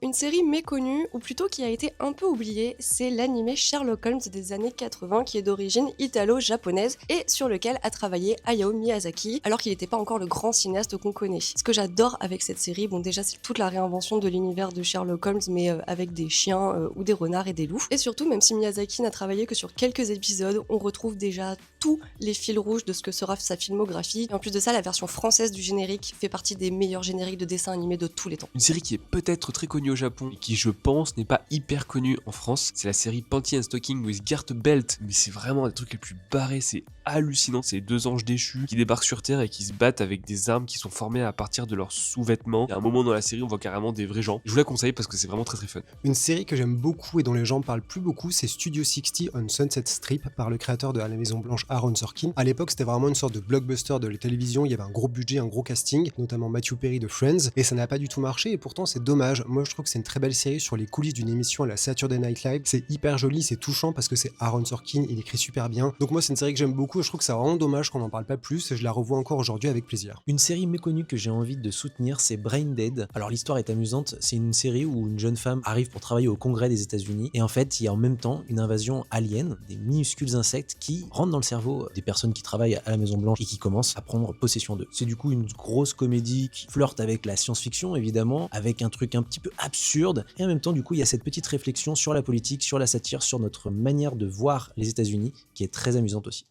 Une série méconnue, ou plutôt qui a été un peu oubliée, c'est l'animé Sherlock Holmes des années 80 qui est d'origine italo-japonaise et sur lequel a travaillé Hayao Miyazaki alors qu'il n'était pas encore le grand cinéaste qu'on connaît. Ce que j'adore avec cette série, bon déjà c'est toute la réinvention de l'univers de Sherlock Holmes mais avec des chiens ou des renards et des loups. Et surtout même si Miyazaki n'a travaillé que sur quelques épisodes, on retrouve déjà tous les fils rouges de ce que sera sa filmographie. Et en plus de ça, la version française du générique fait partie des meilleurs génériques de dessins animés de tous les temps. Une série qui est peut-être très connue au Japon et qui, je pense, n'est pas hyper connue en France, c'est la série Panty and Stocking with Gert Belt. Mais c'est vraiment des trucs les plus barrés, c'est hallucinant. C'est deux anges déchus qui débarquent sur Terre et qui se battent avec des armes qui sont formées à partir de leurs sous-vêtements. Il y a un moment dans la série, on voit carrément des vrais gens. Je vous la conseille parce que c'est vraiment très très fun. Une série que j'aime beaucoup et dont les gens parlent plus beaucoup, c'est Studio 60 on Sunset Strip par le créateur de À la Maison Blanche, Aaron Sorkin. À l'époque, c'était vraiment une sorte de blockbuster de la télévision. Il y avait un gros budget, un gros casting, notamment Matthew Perry de Friends, et ça n'a pas du tout marché. Et pourtant, c'est dommage. Moi, je trouve que c'est une très belle série sur les coulisses d'une émission à la Saturday Night Live. C'est hyper joli, c'est touchant parce que c'est Aaron Sorkin, il écrit super bien. Donc moi, c'est une série que j'aime beaucoup. Et je trouve que c'est vraiment dommage qu'on n'en parle pas plus. Et je la revois encore aujourd'hui avec plaisir. Une série méconnue que j'ai envie de soutenir, c'est Brain Dead. Alors l'histoire est amusante, c'est une série où une jeune femme arrive pour travailler au Congrès des États-Unis et en fait il y a en même temps une invasion alien, des minuscules insectes qui rentrent dans le cerveau des personnes qui travaillent à la Maison Blanche et qui commencent à prendre possession d'eux. C'est du coup une grosse comédie qui flirte avec la science-fiction évidemment, avec un truc un petit peu absurde et en même temps du coup il y a cette petite réflexion sur la politique, sur la satire, sur notre manière de voir les États-Unis qui est très amusante aussi.